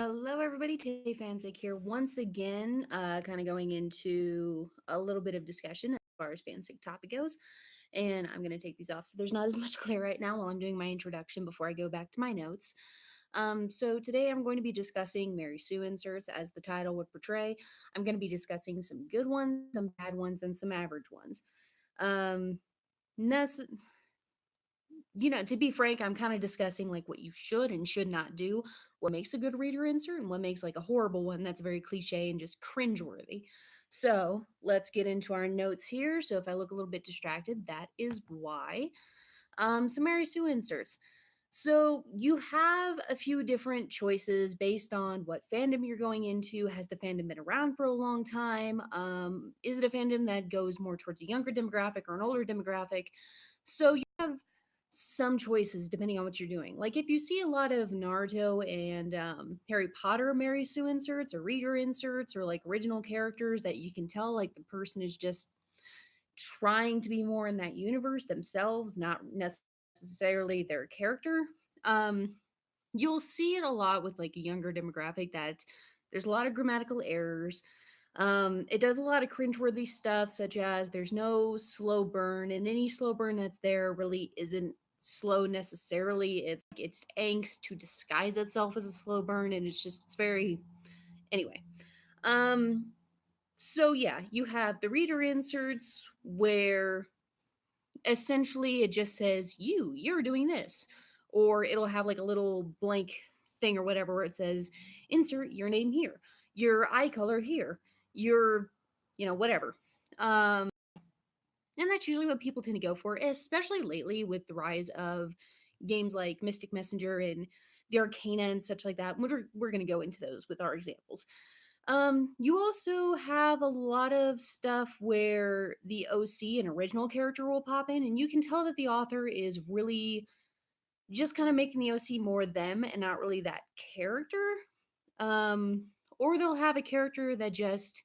Hello, everybody. Tay Fansick here once again, kind of going into a little bit of discussion as far as fansick topic goes. And I'm going to take these off so there's not as much glare right now while I'm doing my introduction before I go back to my notes. So today I'm going to be discussing Mary-Sue inserts as the title would portray. I'm going to be discussing some good ones, some bad ones, and some average ones. Um, to be frank, I'm kind of discussing like what you should and should not do, what makes a good reader insert, and what makes like a horrible one that's very cliche and just cringeworthy. So let's get into our notes here. So if I look a little bit distracted, that is why. Some Mary Sue inserts. So you have a few different choices based on what fandom you're going into. Has the fandom been around for a long time? Is it a fandom that goes more towards a younger demographic or an older demographic? So you have some choices depending on what you're doing. Like if you see a lot of Naruto and Harry Potter Mary Sue inserts or reader inserts or like original characters that you can tell like the person is just trying to be more in that universe themselves, not necessarily their character. Um, you'll see it a lot with like a younger demographic that there's a lot of grammatical errors. It does a lot of cringeworthy stuff, such as there's no slow burn, and any slow burn that's there really isn't slow necessarily. It's angst to disguise itself as a slow burn, and it's very anyway. Um, so yeah, you have the reader inserts where essentially it just says you're doing this, or it'll have like a little blank thing or whatever where it says insert your name here, your eye color here, your whatever. And that's usually what people tend to go for, especially lately with the rise of games like Mystic Messenger and the Arcana and such like that. We're going to go into those with our examples. You also have a lot of stuff where the OC, an original character, will pop in, and you can tell that the author is really just kind of making the OC more them and not really that character. Um, or they'll have a character that just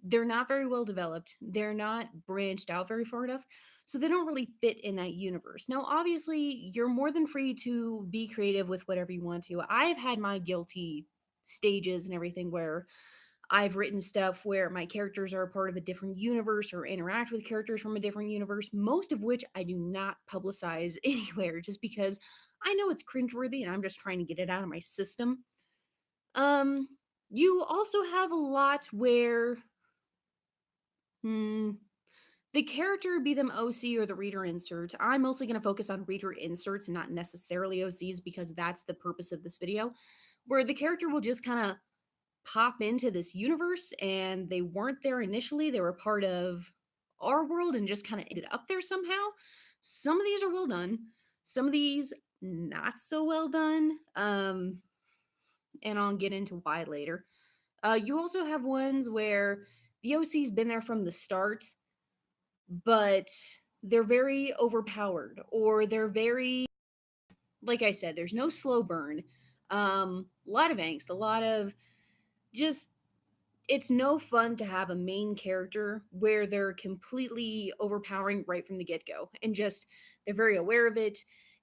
they're not very well developed. They're not branched out very far enough. So they don't really fit in that universe. Now, obviously, you're more than free to be creative with whatever you want to. I've had my guilty stages and everything where I've written stuff where my characters are a part of a different universe or interact with characters from a different universe, most of which I do not publicize anywhere just because I know it's cringeworthy and I'm just trying to get it out of my system. Um, you also have a lot where hmm, the character, be them OC or the reader insert. I'm mostly going to focus on reader inserts and not necessarily OCs because that's the purpose of this video, where the character will just kind of pop into this universe and they weren't there initially. They were part of our world and just kind of ended up there somehow. Some of these are well done, some of these not so well done. And I'll get into why later. You also have ones where the OC's been there from the start, but they're very overpowered or they're very, like I said, there's no slow burn. A lot of angst, a lot of just it's no fun to have a main character where they're completely overpowering right from the get-go and just they're very aware of it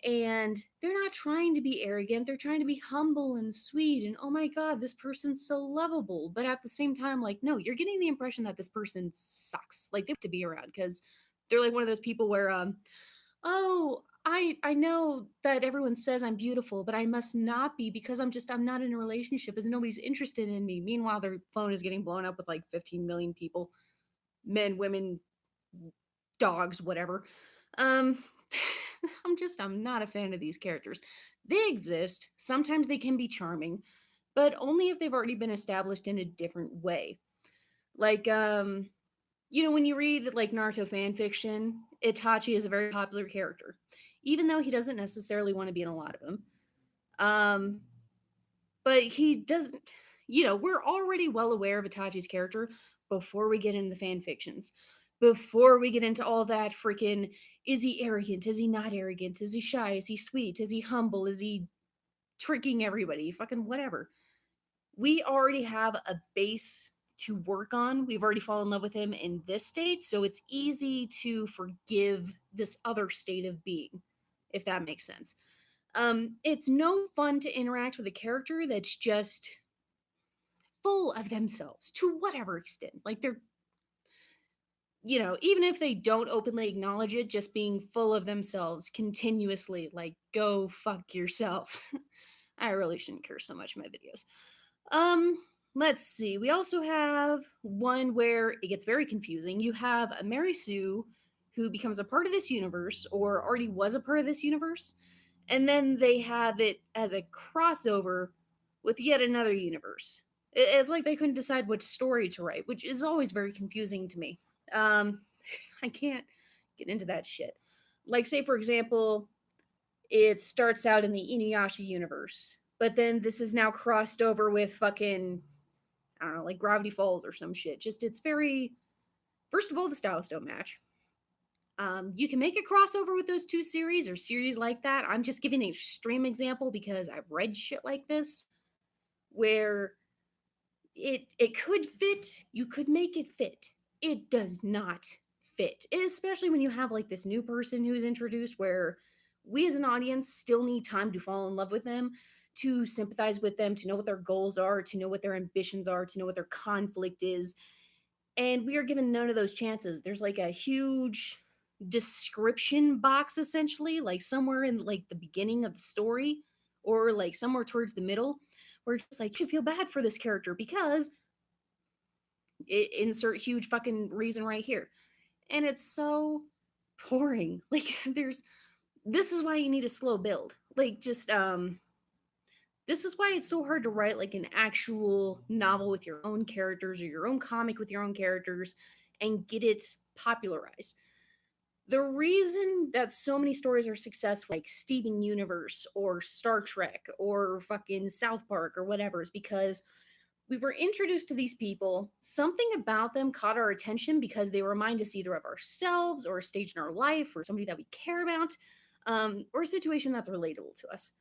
and they're not trying to be arrogant, they're trying to be humble and sweet and oh my god, this person's so lovable, but at the same time like no, you're getting the impression that this person sucks, like they have to be around because they're like one of those people where oh, I know that everyone says I'm beautiful, but I must not be because I'm not in a relationship as nobody's interested in me. Meanwhile, their phone is getting blown up with like 15 million people, men, women, dogs, whatever. Um I'm not a fan of these characters. They exist. Sometimes they can be charming, but only if they've already been established in a different way. Like when you read like Naruto fan fiction, Itachi is a very popular character, even though he doesn't necessarily want to be in a lot of them. Um, but he doesn't. We're already well aware of Itachi's character before we get into the fan fictions. Before we get into all that freaking, is he arrogant? Is he not arrogant? Is he shy? Is he sweet? Is he humble? Is he tricking everybody? Fucking whatever. We already have a base to work on. We've already fallen in love with him in this state, so it's easy to forgive this other state of being, if that makes sense. It's no fun to interact with a character that's just full of themselves to whatever extent. Like they're, even if they don't openly acknowledge it, just being full of themselves continuously, like, go fuck yourself. I really shouldn't curse so much in my videos. Um, let's see. We also have one where it gets very confusing. You have a Mary Sue who becomes a part of this universe or already was a part of this universe, and then they have it as a crossover with yet another universe. It's like they couldn't decide which story to write, which is always very confusing to me. Um, I can't get into that shit. Like, say, for example, it starts out in the Inuyasha universe, but then this is now crossed over with fucking, I don't know, like Gravity Falls or some shit. Just, it's very, first of all, the styles don't match. You can make a crossover with those two series or series like that. I'm just giving an extreme example because I've read shit like this where it could fit, you could make it fit. It does not fit, especially when you have like this new person who's introduced where we as an audience still need time to fall in love with them, to sympathize with them, to know what their goals are, to know what their ambitions are, to know what their conflict is. And we are given none of those chances. There's like a huge description box essentially, like somewhere in like the beginning of the story or like somewhere towards the middle where it's just like you feel bad for this character because insert huge fucking reason right here. And it's so boring. Like this is why you need a slow build. Like just this is why it's so hard to write like an actual novel with your own characters or your own comic with your own characters and get it popularized. The reason that so many stories are successful, like Steven Universe or Star Trek or fucking South Park or whatever, is because we were introduced to these people. Something about them caught our attention because they remind us either of ourselves or a stage in our life or somebody that we care about, or a situation that's relatable to us.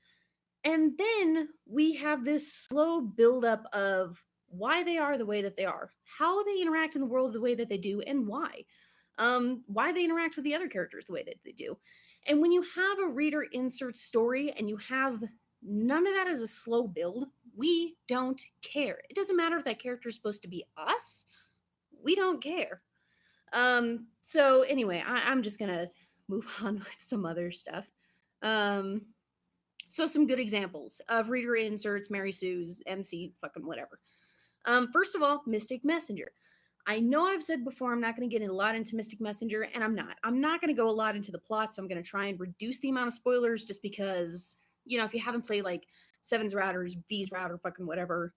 And then we have this slow buildup of why they are the way that they are, how they interact in the world the way that they do, and why they interact with the other characters the way that they do. And when you have a reader insert story and you have none of that as a slow build, we don't care. It doesn't matter if that character is supposed to be us, we don't care. So anyway, I'm just gonna move on with some other stuff. Um, so some good examples of reader inserts, Mary Sue's, MC, fucking whatever. First of all, Mystic Messenger. I know I've said before I'm not going to get a lot into Mystic Messenger, and I'm not. I'm not going to go a lot into the plot, so I'm going to try and reduce the amount of spoilers just because, if you haven't played like Seven's Route or V's Route or fucking whatever,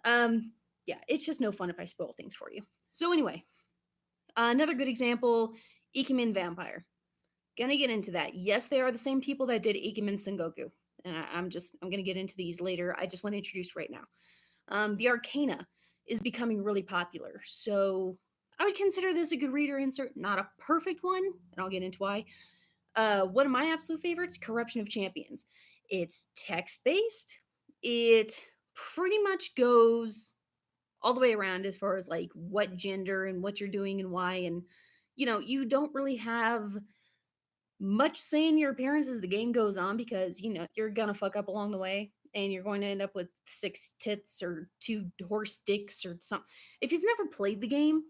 yeah, it's just no fun if I spoil things for you. So anyway, another good example, Ikemen Vampire. Gonna get into that. Yes, they are the same people that did Ikemen Sengoku. And I'm gonna get into these later. I just want to introduce right now. The Arcana is becoming really popular. So I would consider this a good reader insert, not a perfect one, and I'll get into why. One of my absolute favorites, Corruption of Champions. It's text based. It pretty much goes all the way around as far as like what gender and what you're doing and why. And, you don't really have much say in your appearance as the game goes on because you're gonna fuck up along the way and you're going to end up with 6 tits or 2 horse dicks or something. If you've never played the game,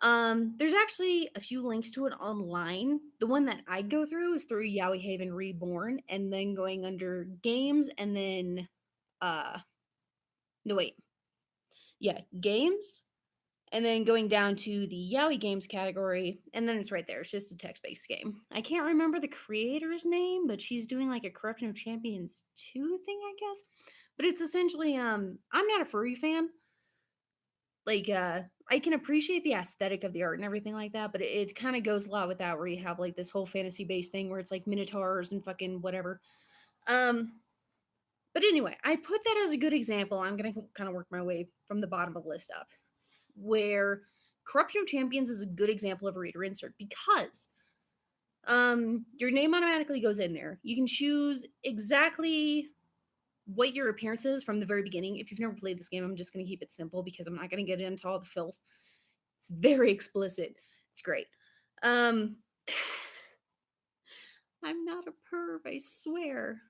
there's actually a few links to it online. The one that I go through is through Yowie Haven Reborn and then going under games and then uh no wait. Yeah, games and then going down to the Yowie Games category, and then it's right there. It's just a text based game. I can't remember the creator's name, but she's doing like a Corruption of Champions 2 thing, I guess. But it's essentially, I'm not a furry fan. Like, I can appreciate the aesthetic of the art and everything like that, but it kind of goes a lot with that, where you have like this whole fantasy based thing where it's like minotaurs and fucking whatever. Um, but anyway, I put that as a good example. I'm gonna kind of work my way from the bottom of the list up where Corruption of Champions is a good example of a reader insert because your name automatically goes in there. You can choose exactly what your appearance is from the very beginning. If you've never played this game, I'm just going to keep it simple because I'm not going to get into all the filth. It's very explicit. It's great. I'm not a perv, I swear.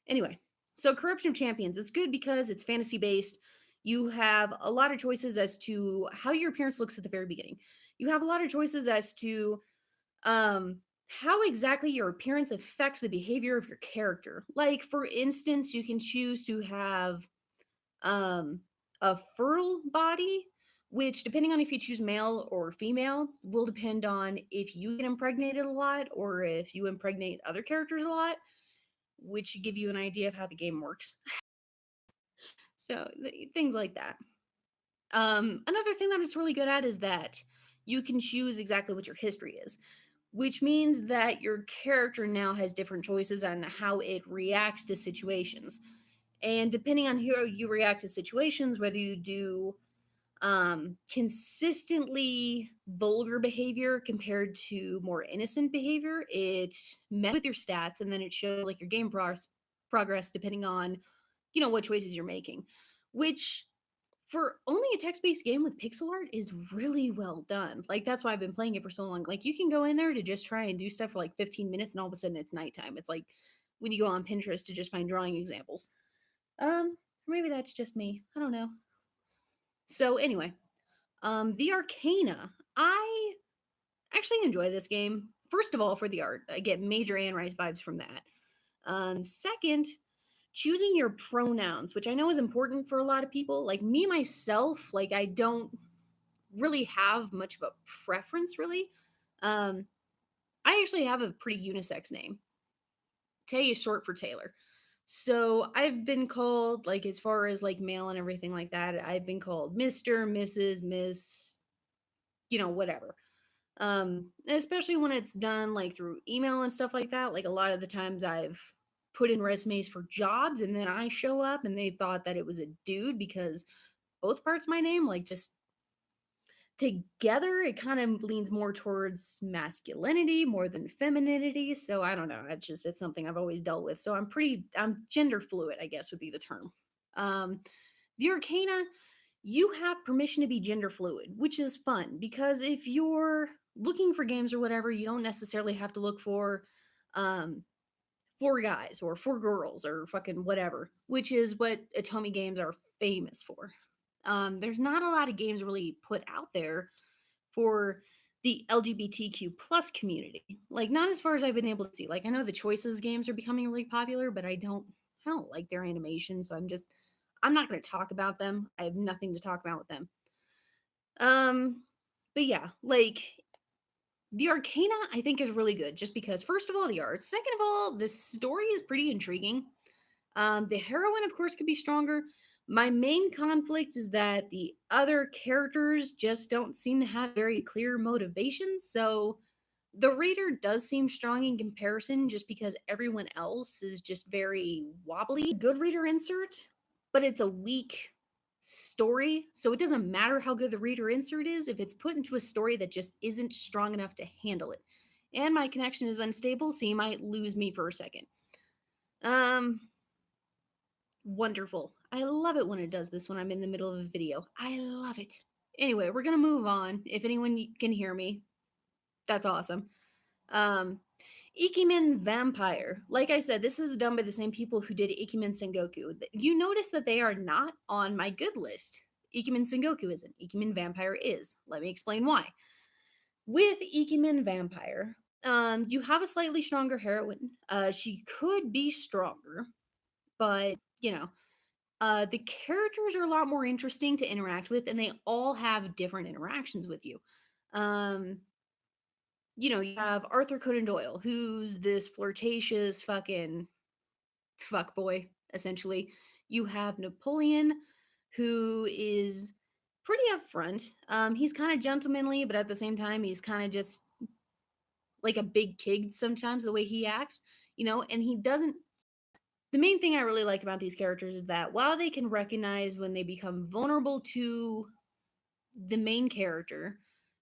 Anyway, so Corruption of Champions, it's good because it's fantasy based. You have a lot of choices as to how your appearance looks at the very beginning. You have a lot of choices as to how exactly your appearance affects the behavior of your character. Like, for instance, you can choose to have um, a fertile body, which, depending on if you choose male or female, will depend on if you get impregnated a lot or if you impregnate other characters a lot, which should give you an idea of how the game works. So, things like that. Another thing that it's really good at is that you can choose exactly what your history is, which means that your character now has different choices on how it reacts to situations. And depending on how you react to situations, whether you do consistently vulgar behavior compared to more innocent behavior, it met with your stats, and then it shows like your progress depending on what choices you're making, which for only a text-based game with pixel art is really well done. Like, that's why I've been playing it for so long. Like, you can go in there to just try and do stuff for like 15 minutes and all of a sudden it's nighttime. It's like when you go on Pinterest to just find drawing examples. Maybe that's just me. I don't know. So anyway, the Arcana. I actually enjoy this game. First of all, for the art, I get major Anne Rice vibes from that. Second, choosing your pronouns, which I know is important for a lot of people. Like me myself, like I don't really have much of a preference, really. Um, I actually have a pretty unisex name. Tay is short for Taylor. So I've been called, like, as far as like male and everything like that, I've been called Mr., Mrs., Miss, whatever. Especially when it's done like through email and stuff like that. Like a lot of the times I've put in resumes for jobs and then I show up and they thought that it was a dude because both parts of my name, like, just together, it kind of leans more towards masculinity more than femininity. So I don't know. It's something I've always dealt with. So I'm gender fluid, I guess would be the term. Um, the Arcana, you have permission to be gender fluid, which is fun because if you're looking for games or whatever, you don't necessarily have to look um, for guys or for girls or fucking whatever, which is what Atomi games are famous for. There's not a lot of games really put out there for the LGBTQ plus community. Like, not as far as I've been able to see. Like, I know the Choices games are becoming really popular, but I don't like their animation, so I'm not going to talk about them. I have nothing to talk about with them. Um, but yeah, like the Arcana, I think is really good, just because first of all the art, second of all the story is pretty intriguing. The heroine, of course, could be stronger. My main conflict is that the other characters just don't seem to have very clear motivations. So the reader does seem strong in comparison just because everyone else is just very wobbly. Good reader insert, but it's a weak story. So it doesn't matter how good the reader insert is if it's put into a story that just isn't strong enough to handle it. And my connection is unstable, so you might lose me for a second. Um, Wonderful. I love it when it does this when I'm in the middle of a video. I love it. Anyway, we're gonna move on. If anyone can hear me, that's awesome. Um, Ikemen Vampire. Like I said, this is done by the same people who did Ikemen Sengoku. You notice that they are not on my good list. Ikemen Sengoku isn't. Ikemen Vampire is. Let me explain why. With Ikemen Vampire, you have a slightly stronger heroine. She could be stronger, but the characters are a lot more interesting to interact with, and they all have different interactions with you. Um, you have Arthur Conan Doyle, who's this flirtatious fucking fuck boy, essentially. You have Napoleon, who is pretty upfront. He's kind of gentlemanly, but at the same time, he's kind of just like a big kid sometimes, the way he acts, and he doesn't. The main thing I really like about these characters is that while they can recognize when they become vulnerable to the main character,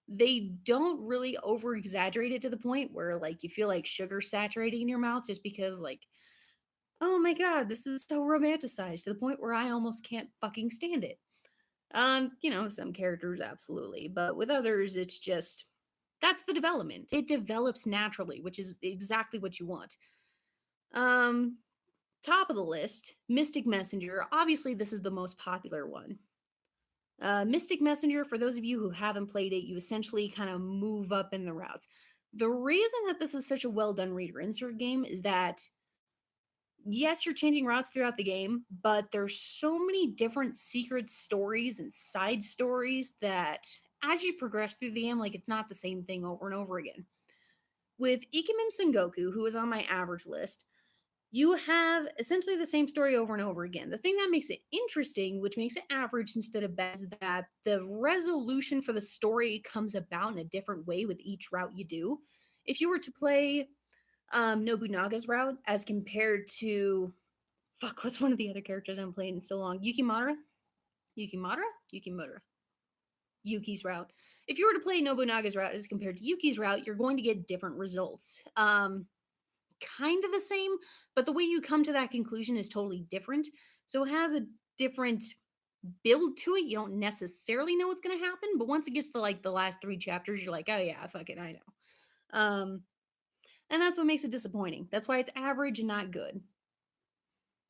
they don't really over exaggerate it to the point where like you feel like sugar saturating in your mouth just because, like, oh my god, this is so romanticized to the point where I almost can't fucking stand it. Some characters absolutely, but with others it's just that's the development. It develops naturally, which is exactly what you want. Um Top of the list, Mystic Messenger. Obviously, this is the most popular one. Mystic Messenger, for those of you who haven't played it, you essentially kind of move up in the routes. The reason that this is such a well done reader insert game is that yes, you're changing routes throughout the game, but there's so many different secret stories and side stories that as you progress through the game, like it's not the same thing over and over again. With Ikemen Sengoku, who is on my average list, you have essentially the same story over and over again. The thing that makes it interesting, which makes it average instead of bad, is that the resolution for the story comes about in a different way with each route you do. If you were to play Nobunaga's route as compared to fuck, what's one of the other characters I'm playing in so long? Yukimura? Yukimura. Yuki's route. If you were to play Nobunaga's route as compared to Yuki's route, you're going to get different results. Kind of the same, but the way you come to that conclusion is totally different. So it has a different build to it. You don't necessarily know what's going to happen, but once it gets to like the last three chapters, you're like, oh yeah, fuck it, I know. And that's what makes it disappointing. That's why it's average and not good.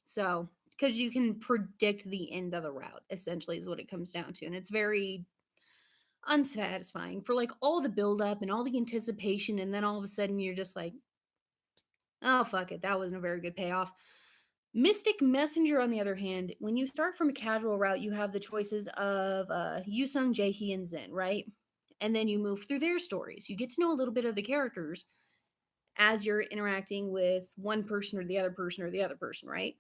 So, because you can predict the end of the route, essentially, is what it comes down to. And it's very unsatisfying for like all the build up and all the anticipation. And then all of a sudden, you're just like, oh, fuck it. That wasn't a very good payoff. Mystic Messenger, on the other hand, when you start from a casual route, you have the choices of Yusung, Jaehee, and Zen, right? And then you move through their stories. You get to know a little bit of the characters as you're interacting with one person or the other person or the other person, right?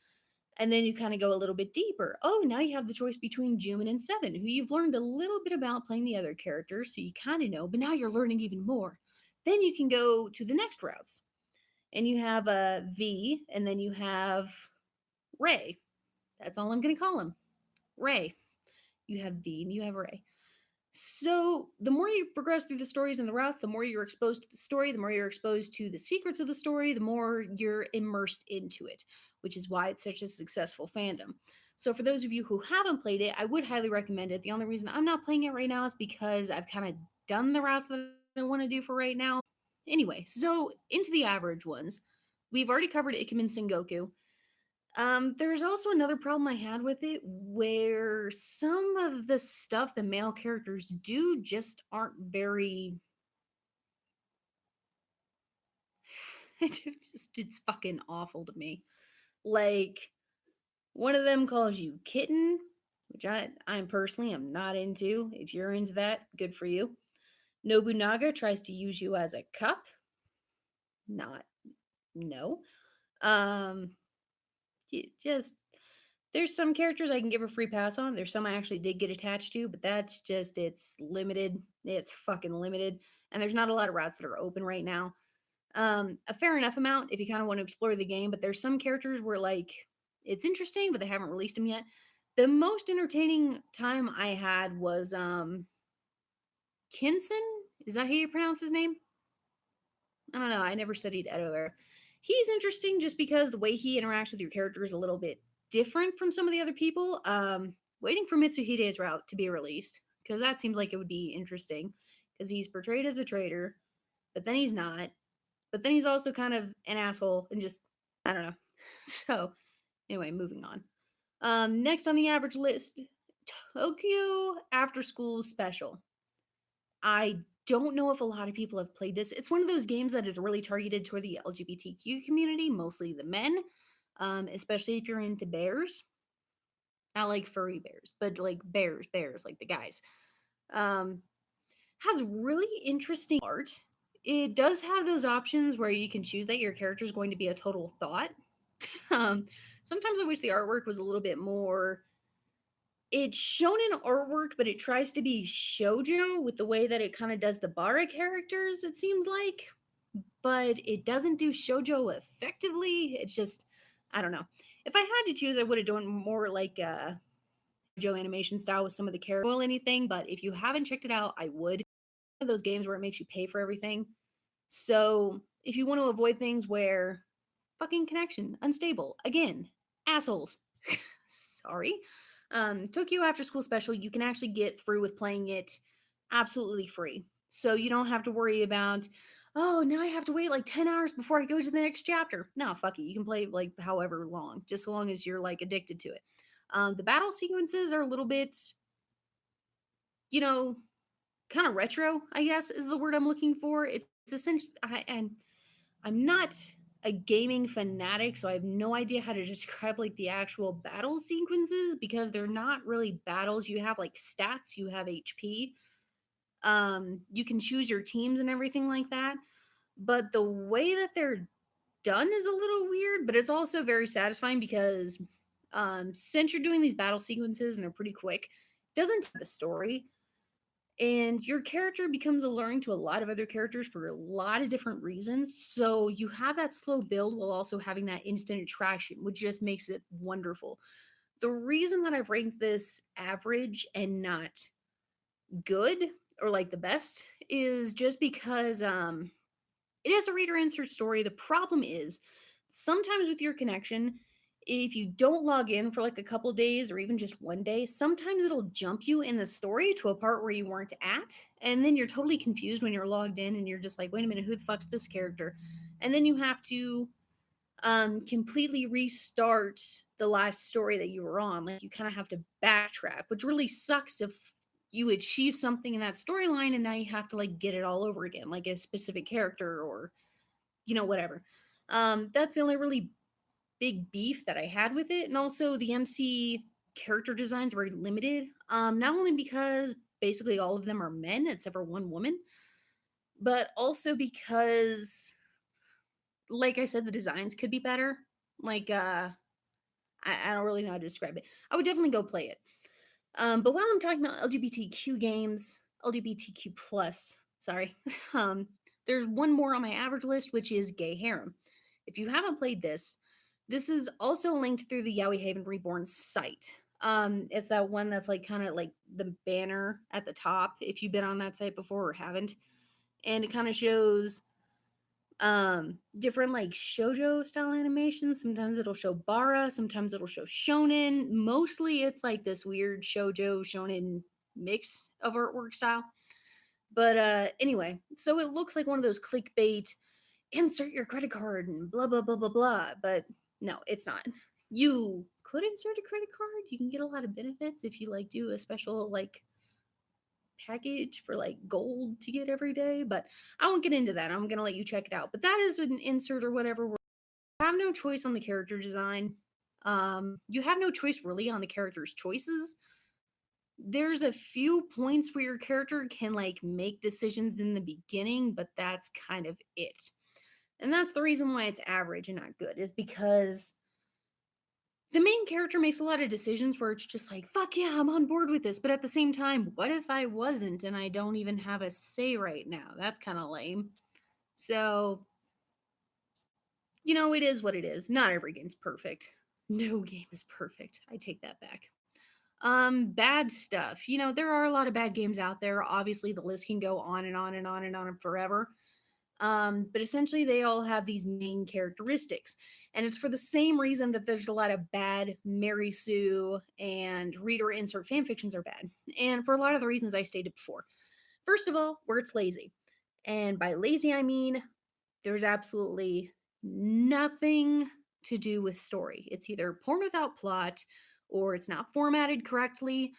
And then you kind of go a little bit deeper. Oh, now you have the choice between Jumin and Seven, who you've learned a little bit about playing the other characters, so you kind of know, but now you're learning even more. Then you can go to the next routes. And you have a V, and then you have Ray. That's all I'm going to call him. Ray. You have V and you have Ray. So the more you progress through the stories and the routes, the more you're exposed to the story, the more you're exposed to the secrets of the story, the more you're immersed into it, which is why it's such a successful fandom. So for those of you who haven't played it, I would highly recommend it. The only reason I'm not playing it right now is because I've kind of done the routes that I want to do for right now. Anyway, so into the average ones. We've already covered Ikemen Sengoku. There's also another problem I had with it where some of the stuff the male characters do just aren't very it's fucking awful to me. Like one of them calls you kitten, which I'm personally am not into. If you're into that, good for you. Nobunaga tries to use you as a cup. Not no. Um just there's some characters I can give a free pass on. There's some I actually did get attached to, but that's just it's limited. It's fucking limited. And there's not a lot of routes that are open right now. A fair enough amount if you kind of want to explore the game, but there's some characters where like it's interesting, but they haven't released them yet. The most entertaining time I had was Kinson. Is that how you pronounce his name? I don't know. I never studied Edo there. He's interesting just because the way he interacts with your character is a little bit different from some of the other people. Waiting for Mitsuhide's route to be released because that seems like it would be interesting because he's portrayed as a traitor, but then he's not. But then he's also kind of an asshole and just I don't know. So anyway, moving on. Next on the average list, Tokyo After School Special. I don't know if a lot of people have played this. It's one of those games that is really targeted toward the LGBTQ community, mostly the men, especially if you're into bears. Not like furry bears, but like bears, like the guys. Um, has really interesting art. It does have those options where you can choose that your character is going to be a total thought. um, Sometimes I wish the artwork was a little bit more it's shown in artwork, but it tries to be shoujo with the way that it kind of does the Bara characters, it seems like. But it doesn't do shoujo effectively. It's just, I don't know. If I had to choose, I would have done more like shoujo animation style with some of the characters or anything. But if you haven't checked it out, I would. One of those games where it makes you pay for everything. So if you want to avoid things where fucking connection, unstable, again, assholes. Sorry. Tokyo After School Special, you can actually get through with playing it absolutely free. So you don't have to worry about, oh, now I have to wait like 10 hours before I go to the next chapter. No, fuck it. You can play like however long, just so long as you're like addicted to it. The battle sequences are a little bit you know, kind of retro, I guess is the word I'm looking for. It's essentially, and I'm not a gaming fanatic, so I have no idea how to describe like the actual battle sequences because they're not really battles. You have like stats, you have HP. You can choose your teams and everything like that. But the way that they're done is a little weird, but it's also very satisfying because since you're doing these battle sequences and they're pretty quick, it doesn't tell the story. And your character becomes alluring to a lot of other characters for a lot of different reasons. So you have that slow build while also having that instant attraction, which just makes it wonderful. The reason that I've ranked this average and not good or like the best is just because it is a reader insert story. The problem is sometimes with your connection, if you don't log in for like a couple days or even just one day, sometimes it'll jump you in the story to a part where you weren't at. And then you're totally confused when you're logged in and you're just like, wait a minute, who the fuck's this character? And then you have to completely restart the last story that you were on. Like you kind of have to backtrack, which really sucks if you achieve something in that storyline and now you have to like get it all over again, like a specific character or whatever. That's the only really big beef that I had with it. And also the MC character designs very limited. Not only because basically all of them are men except for one woman, but also because like I said, the designs could be better. Like I don't really know how to describe it. I would definitely go play it. But while I'm talking about LGBTQ games, LGBTQ plus, sorry, um, there's one more on my average list, which is Gay Harem. If you haven't played this, this is also linked through the Yowie Haven Reborn site. It's that one that's like kind of like the banner at the top. If you've been on that site before or haven't, and it kind of shows different like shojo style animations. Sometimes it'll show bara, sometimes it'll show shonen. Mostly it's like this weird shojo shonen mix of artwork style. But anyway, so it looks like one of those clickbait insert your credit card and blah blah blah blah blah, but no, it's not. You could insert a credit card. You can get a lot of benefits if you like do a special like package for like gold to get every day, but I won't get into that. I'm gonna let you check it out. But that is an insert or whatever. Where you have no choice on the character design. You have no choice really on the character's choices. There's a few points where your character can like make decisions in the beginning, but that's kind of it. And that's the reason why it's average and not good, is because the main character makes a lot of decisions where it's just like, fuck yeah, I'm on board with this. But at the same time, what if I wasn't and I don't even have a say right now? That's kind of lame. So, it is what it is. Not every game's perfect. No game is perfect. I take that back. Bad stuff. There are a lot of bad games out there. Obviously, the list can go on and on and on and on forever. But essentially, they all have these main characteristics. And it's for the same reason that there's a lot of bad Mary-Sue and reader insert fanfictions are bad. And for a lot of the reasons I stated before. First of all, where it's lazy. And by lazy, I mean there's absolutely nothing to do with story. It's either porn without plot, or it's not formatted correctly,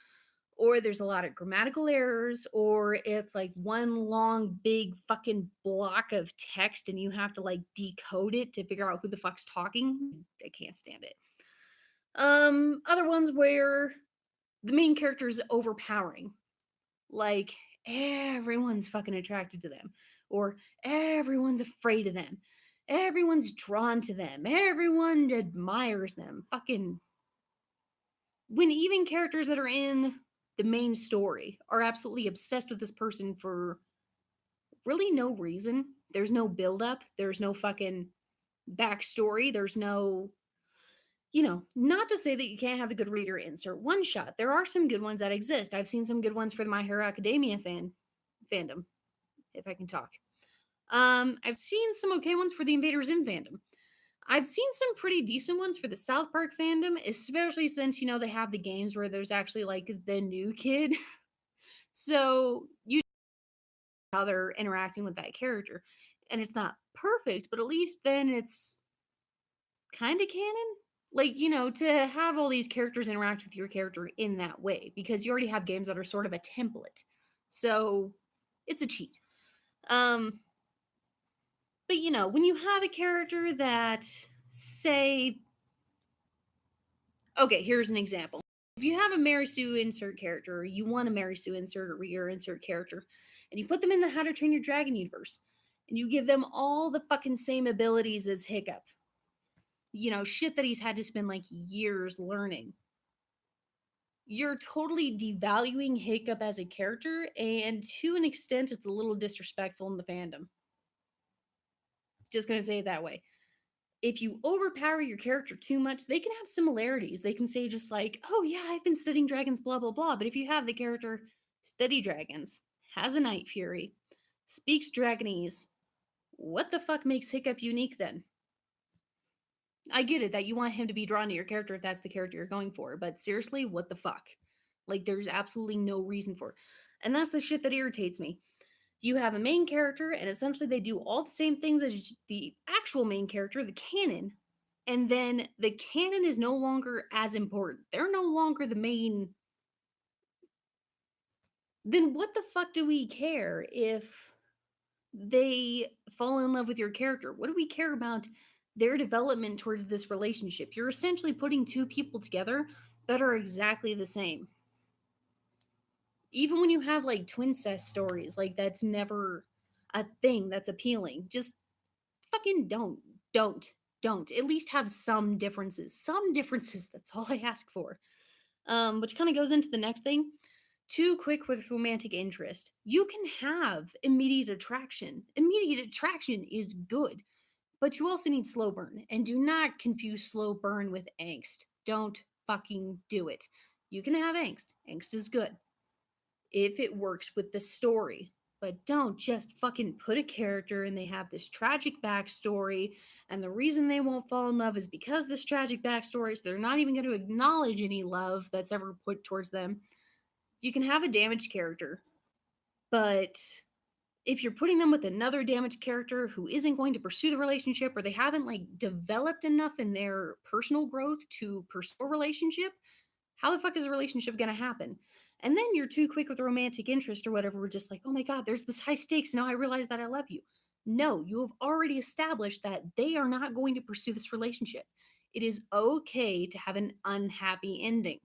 or there's a lot of grammatical errors, or it's like one long big fucking block of text and you have to like decode it to figure out who the fuck's talking. I can't stand it. Other ones where the main character is overpowering. Like everyone's fucking attracted to them, or everyone's afraid of them. Everyone's drawn to them. Everyone admires them. Fucking when even characters that are in the main story are absolutely obsessed with this person for really no reason. There's no build up, there's no fucking backstory, there's no, not to say that you can't have a good reader insert one shot. There are some good ones that exist. I've seen some good ones for the My Hero Academia fandom, if I can talk. I've seen some okay ones for the Invaders in fandom. I've seen some pretty decent ones for the South Park fandom, especially since they have the games where there's actually like the new kid. So you how they're interacting with that character. And it's not perfect, but at least then it's kind of canon. Like, to have all these characters interact with your character in that way because you already have games that are sort of a template. So, it's a cheat. Um, but when you have a character that, say, okay, here's an example. If you have a Mary-Sue insert character, or you want a Mary-Sue insert or reader insert character, and you put them in the How to Train Your Dragon universe, and you give them all the fucking same abilities as Hiccup, shit that he's had to spend like years learning, you're totally devaluing Hiccup as a character, and to an extent, it's a little disrespectful in the fandom. Just gonna say it that way. If you overpower your character too much, they can have similarities. They can say just like, "Oh yeah, I've been studying dragons, blah blah blah." But if you have the character study dragons, has a Night Fury, speaks Dragonese, what the fuck makes Hiccup unique then? I get it that you want him to be drawn to your character if that's the character you're going for, but seriously, what the fuck? Like, there's absolutely no reason for it. And that's the shit that irritates me. You have a main character, and essentially they do all the same things as the actual main character, the canon, and then the canon is no longer as important. They're no longer the main. Then what the fuck do we care if they fall in love with your character? What do we care about their development towards this relationship? You're essentially putting two people together that are exactly the same. Even when you have like twin cest stories, like that's never a thing that's appealing. Just fucking don't, don't. At least have some differences. Some differences. That's all I ask for. Which kind of goes into the next thing. Too quick with romantic interest. You can have immediate attraction. Immediate attraction is good, but you also need slow burn. And do not confuse slow burn with angst. Don't fucking do it. You can have angst. Angst is good if it works with the story. But don't just fucking put a character and they have this tragic backstory, and the reason they won't fall in love is because this tragic backstory, so they're not even going to acknowledge any love that's ever put towards them. You can have a damaged character, but if you're putting them with another damaged character who isn't going to pursue the relationship or they haven't like developed enough in their personal growth to pursue a relationship, how the fuck is a relationship going to happen? And then you're too quick with romantic interest or whatever. We're just like, oh my God, there's this high stakes. Now I realize that I love you. No, you have already established that they are not going to pursue this relationship. It is okay to have an unhappy ending.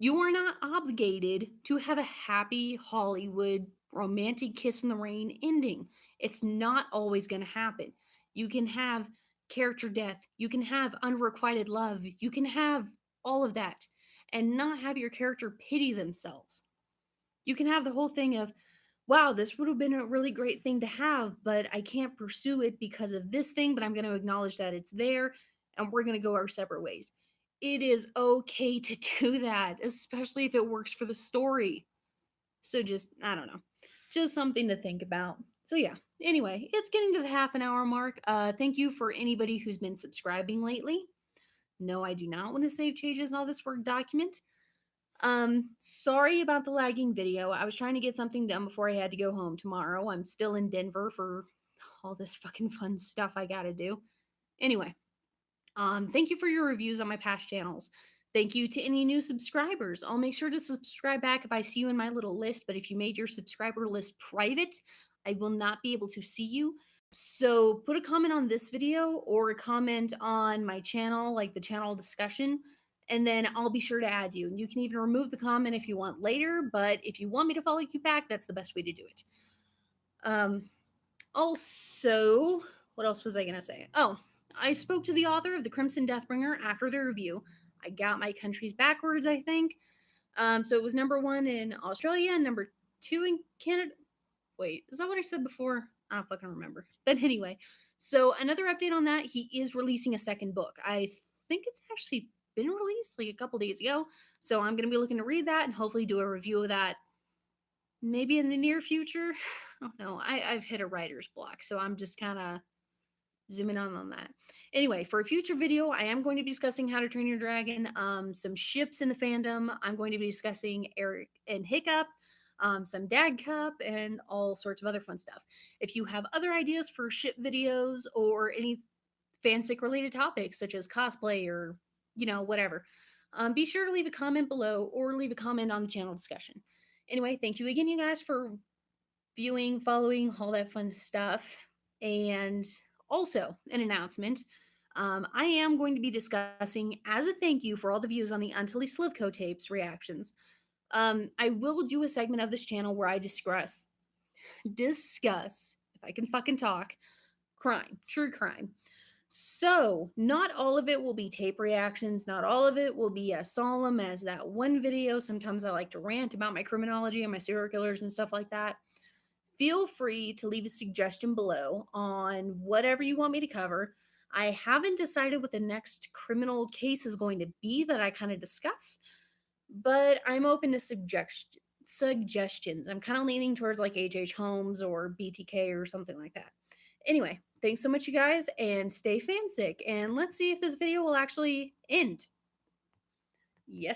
You are not obligated to have a happy Hollywood romantic kiss in the rain ending. It's not always going to happen. You can have character death, you can have unrequited love, you can have all of that and not have your character pity themselves. You can have the whole thing of, wow, this would have been a really great thing to have, but I can't pursue it because of this thing, but I'm going to acknowledge that it's there and we're going to go our separate ways. It is okay to do that, especially if it works for the story. So just, I don't know, just something to think about. So yeah, anyway, it's getting to the half an hour mark. Thank you for anybody who's been subscribing lately. No, I do not want to save changes in all this Word document. Sorry about the lagging video. I was trying to get something done before I had to go home tomorrow. I'm still in Denver for all this fucking fun stuff I gotta do. Anyway, thank you for your reviews on my past channels. Thank you to any new subscribers. I'll make sure to subscribe back if I see you in my little list, but if you made your subscriber list private, I will not be able to see you. So put a comment on this video or a comment on my channel, like the channel discussion, and then I'll be sure to add you. And you can even remove the comment if you want later, but if you want me to follow you back, that's the best way to do it. Um, Also, what else was I going to say? Oh, I spoke to the author of The Crimson Deathbringer after the review. I got my countries backwards, I think. So it was number one in Australia and number two in Canada. Wait, is that what I said before? I don't fucking remember. But anyway, so another update on that, he is releasing a second book. I think it's actually been released like a couple days ago. So I'm going to be looking to read that and hopefully do a review of that maybe in the near future. I don't know. I've hit a writer's block, so I'm just kind of zooming on that. Anyway, for a future video, I am going to be discussing How to Train Your Dragon, some ships in the fandom. I'm going to be discussing Eric and Hiccup, some Dad Cup, and all sorts of other fun stuff. If you have other ideas for ship videos or any fanfic related topics such as cosplay or, whatever. Be sure to leave a comment below or leave a comment on the channel discussion. Anyway, thank you again, you guys, for viewing, following, all that fun stuff. And also, an announcement. I am going to be discussing, as a thank you for all the views on the Until He Slivko tapes reactions, I will do a segment of this channel where I discuss, if I can fucking talk, crime, true crime. So, not all of it will be tape reactions, not all of it will be as solemn as that one video. Sometimes I like to rant about my criminology and my serial killers and stuff like that. Feel free to leave a suggestion below on whatever you want me to cover. I haven't decided what the next criminal case is going to be that I kind of discuss, but I'm open to suggestions. I'm kind of leaning towards like H.H. Holmes or BTK or something like that. Anyway, thanks so much, you guys, and stay fansick. And let's see if this video will actually end. Yes,